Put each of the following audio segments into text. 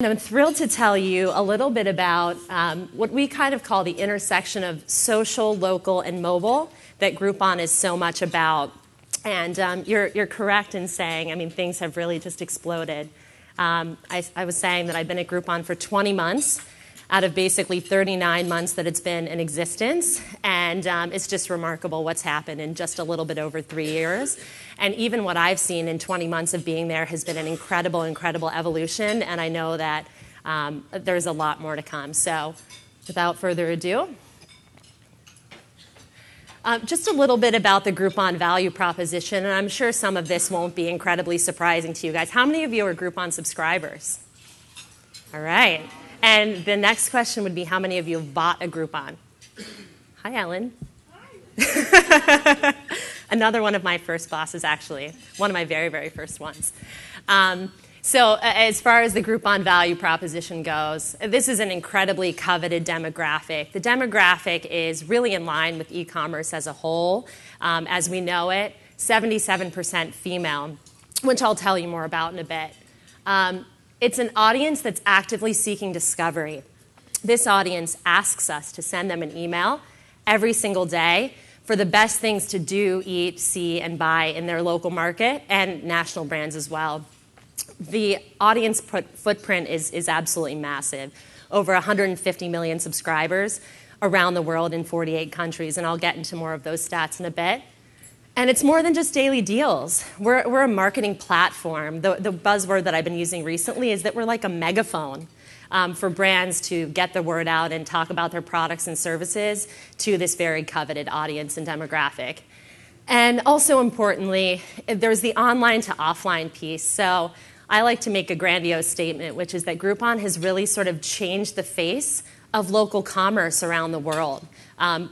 And I'm thrilled to tell you a little bit about what we kind of call the intersection of social, local, and mobile that Groupon is so much about. And you're correct in saying, I mean, things have really just exploded. I was saying that I've been at Groupon for 20 months out of basically 39 months that it's been in existence. And it's just remarkable what's happened in just a little bit over 3 years. And even what I've seen in 20 months of being there has been an incredible, incredible evolution. And I know that there's a lot more to come. So without further ado, just a little bit about the Groupon value proposition. And I'm sure some of this won't be incredibly surprising to you guys. How many of you are Groupon subscribers? All right. And the next question would be, how many of you have bought a Groupon? Hi, Ellen. Hi. Another one of my first bosses, actually. One of my very, very first ones. So as far as the Groupon value proposition goes, this is an incredibly coveted demographic. The demographic is really in line with e-commerce as a whole. As we know it, 77% female, which I'll tell you more about in a bit. It's an audience that's actively seeking discovery. This audience asks us to send them an email every single day for the best things to do, eat, see, and buy in their local market and national brands as well. The audience footprint is absolutely massive. Over 150 million subscribers around the world in 48 countries, and I'll get into more of those stats in a bit. And it's more than just daily deals. We're a marketing platform. The buzzword that I've been using recently is that we're like a megaphone for brands to get the word out and talk about their products and services to this very coveted audience and demographic. And also importantly, there's the online to offline piece. So I like to make a grandiose statement, which is that Groupon has really sort of changed the face of local commerce around the world.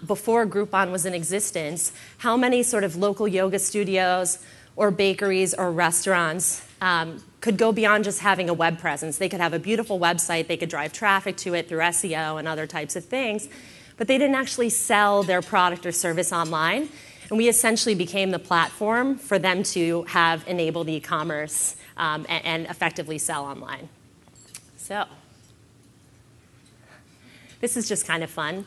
Before Groupon was in existence, how many sort of local yoga studios or bakeries or restaurants could go beyond just having a web presence? They could have a beautiful website, they could drive traffic to it through SEO and other types of things, but they didn't actually sell their product or service online. And we essentially became the platform for them to have enabled e-commerce and effectively sell online. So this is just kind of fun.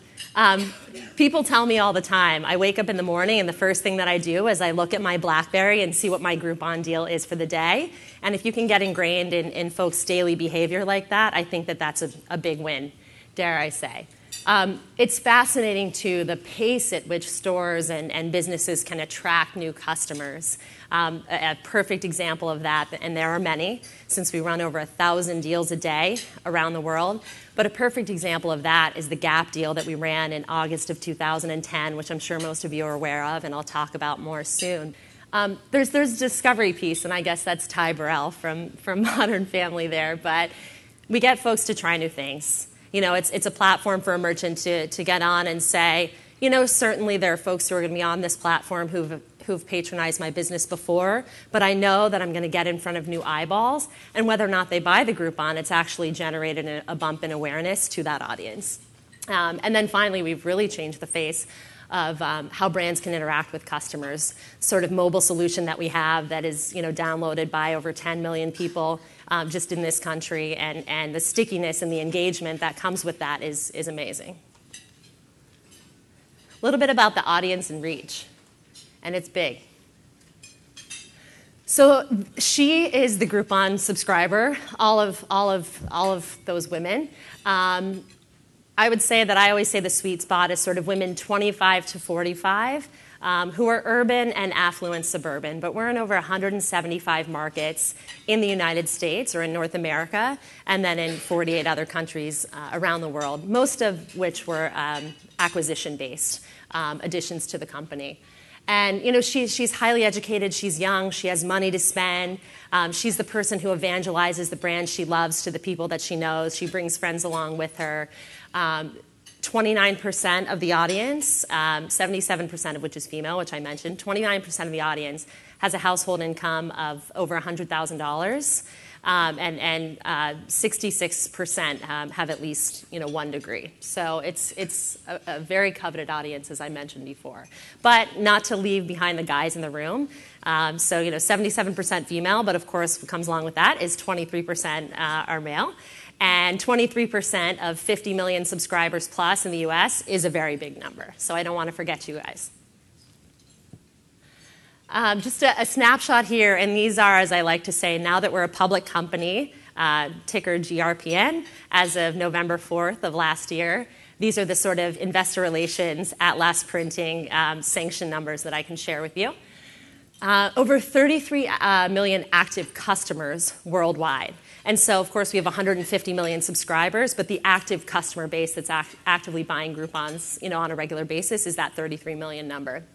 People tell me all the time, I wake up in the morning and the first thing that I do is I look at my BlackBerry and see what my Groupon deal is for the day. And if you can get ingrained in folks' daily behavior like that, I think that that's a big win, dare I say. It's fascinating, too, the pace at which stores and businesses can attract new customers. A perfect example of that, and there are many, since we run over 1,000 deals a day around the world, but a perfect example of that is the Gap deal that we ran in August of 2010, which I'm sure most of you are aware of, and I'll talk about more soon. There's a discovery piece, and I guess that's Ty Burrell from Modern Family there, but we get folks to try new things. You know, it's a platform for a merchant to get on and say, you know, certainly there are folks who are going to be on this platform who've patronized my business before, but I know that I'm going to get in front of new eyeballs, and whether or not they buy the Groupon, it's actually generated a bump in awareness to that audience. And then finally, we've really changed the face of how brands can interact with customers. Sort of mobile solution that we have that is, you know, downloaded by over 10 million people just in this country, and the stickiness and the engagement that comes with that is amazing. A little bit about the audience and reach, and it's big. So she is the Groupon subscriber, all of those women. I would say that I always say the sweet spot is sort of women 25 to 45 who are urban and affluent suburban, but we're in over 175 markets in the United States or in North America, and then in 48 other countries around the world, most of which were acquisition-based additions to the company. And you know, she's highly educated, she's young, she has money to spend. She's the person who evangelizes the brand she loves to the people that she knows. She brings friends along with her. 29% of the audience, 77% of which is female, which I mentioned, 29% of the audience has a household income of over $100,000, and 66% have at least, you know, 1 degree. So it's a very coveted audience, as I mentioned before. But not to leave behind the guys in the room. So, you know, 77% female, but of course what comes along with that is 23% are male. And 23% of 50 million subscribers plus in the US is a very big number. So I don't want to forget you guys. Just a snapshot here, and these are, as I like to say, now that we're a public company, ticker GRPN, as of November 4th of last year. These are the sort of investor relations at last printing sanction numbers that I can share with you. Over 33 million active customers worldwide. And so, of course, we have 150 million subscribers, but the active customer base that's actively buying Groupons, on a regular basis is that 33 million number.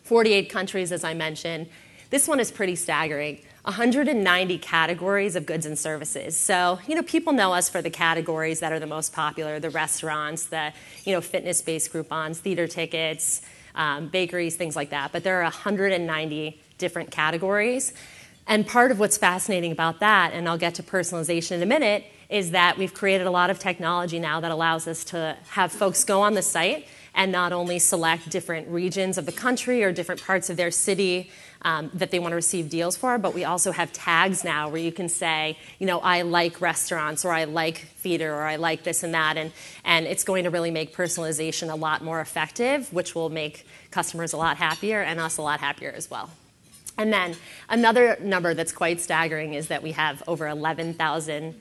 48 countries, as I mentioned. This one is pretty staggering. 190 categories of goods and services. So, people know us for the categories that are the most popular, the restaurants, the, fitness-based Groupons, theater tickets, bakeries, things like that. But there are 190 different categories. And part of what's fascinating about that, and I'll get to personalization in a minute, is that we've created a lot of technology now that allows us to have folks go on the site and not only select different regions of the country or different parts of their city that they want to receive deals for, but we also have tags now where you can say, I like restaurants, or I like theater, or I like this and that, and it's going to really make personalization a lot more effective, which will make customers a lot happier and us a lot happier as well. And then another number that's quite staggering is that we have over 11,000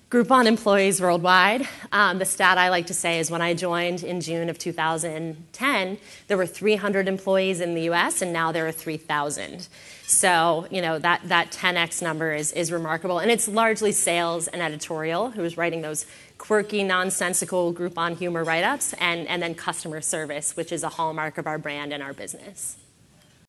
Groupon employees worldwide. The stat I like to say is when I joined in June of 2010, there were 300 employees in the US, and now there are 3,000. So, that 10x number is remarkable. And it's largely sales and editorial who is writing those quirky, nonsensical Groupon humor write-ups, and then customer service, which is a hallmark of our brand and our business.